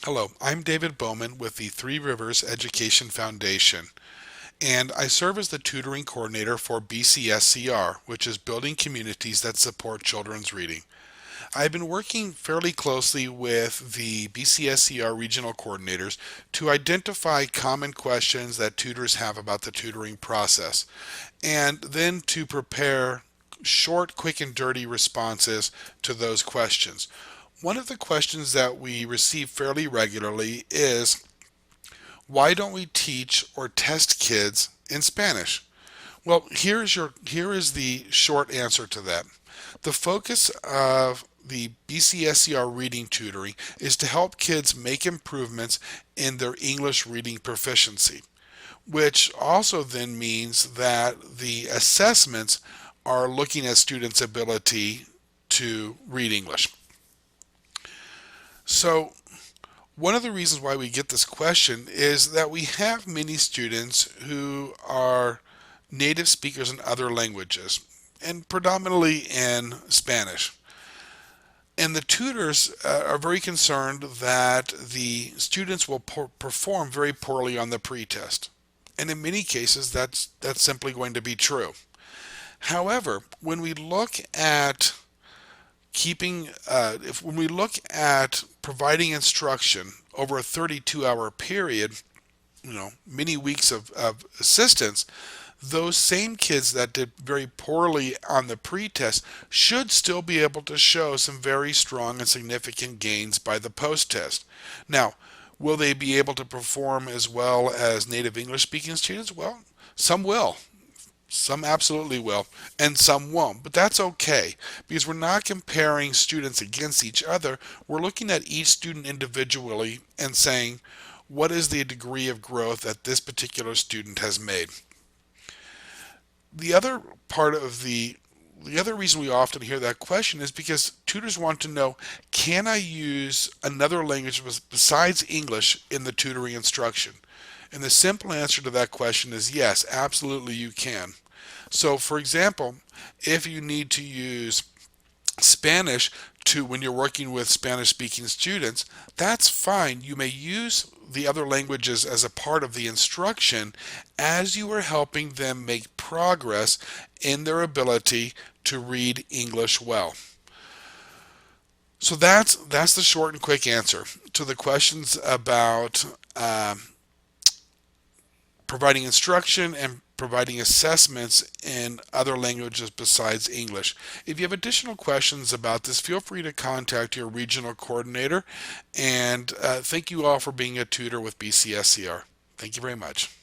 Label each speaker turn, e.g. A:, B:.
A: Hello, I'm David Bowman with the Three Rivers Education Foundation, and I serve as the tutoring coordinator for BCSCR, which is Building Communities that Support Children's Reading. I've been working fairly closely with the BCSCR regional coordinators to identify common questions that tutors have about the tutoring process, and then to prepare short, quick, and dirty responses to those questions. One of the questions that we receive fairly regularly is, why don't we teach or test kids in Spanish? Well, here is the short answer to that. The focus of the BCSCR reading tutoring is to help kids make improvements in their English reading proficiency, which also then means that the assessments are looking at students' ability to read English. So, one of the reasons why we get this question is that we have many students who are native speakers in other languages, and predominantly in Spanish. And the tutors are very concerned that the students will perform very poorly on the pretest. And in many cases, that's simply going to be true. However, when we look at if when we look at providing instruction over a 32-hour period, many weeks of assistance, those same kids that did very poorly on the pretest should still be able to show some very strong and significant gains by the post-test. Now, will they be able to perform as well as native English speaking students? Well, some will. Some absolutely will, and some won't. But that's okay because we're not comparing students against each other. We're looking at each student individually and saying, what is the degree of growth that this particular student has made? The other part of the other reason we often hear that question is because tutors want to know, can I use another language besides English in the tutoring instruction? And the simple answer to that question is yes, absolutely you can. So, for example, if you need to use Spanish to when you're working with Spanish speaking students, that's fine. You may use the other languages as a part of the instruction as you are helping them make progress in their ability to read English well. So that's the short and quick answer to the questions about providing instruction and providing assessments in other languages besides English. If you have additional questions about this, feel free to contact your regional coordinator. And thank you all for being a tutor with BCSCR. Thank you very much.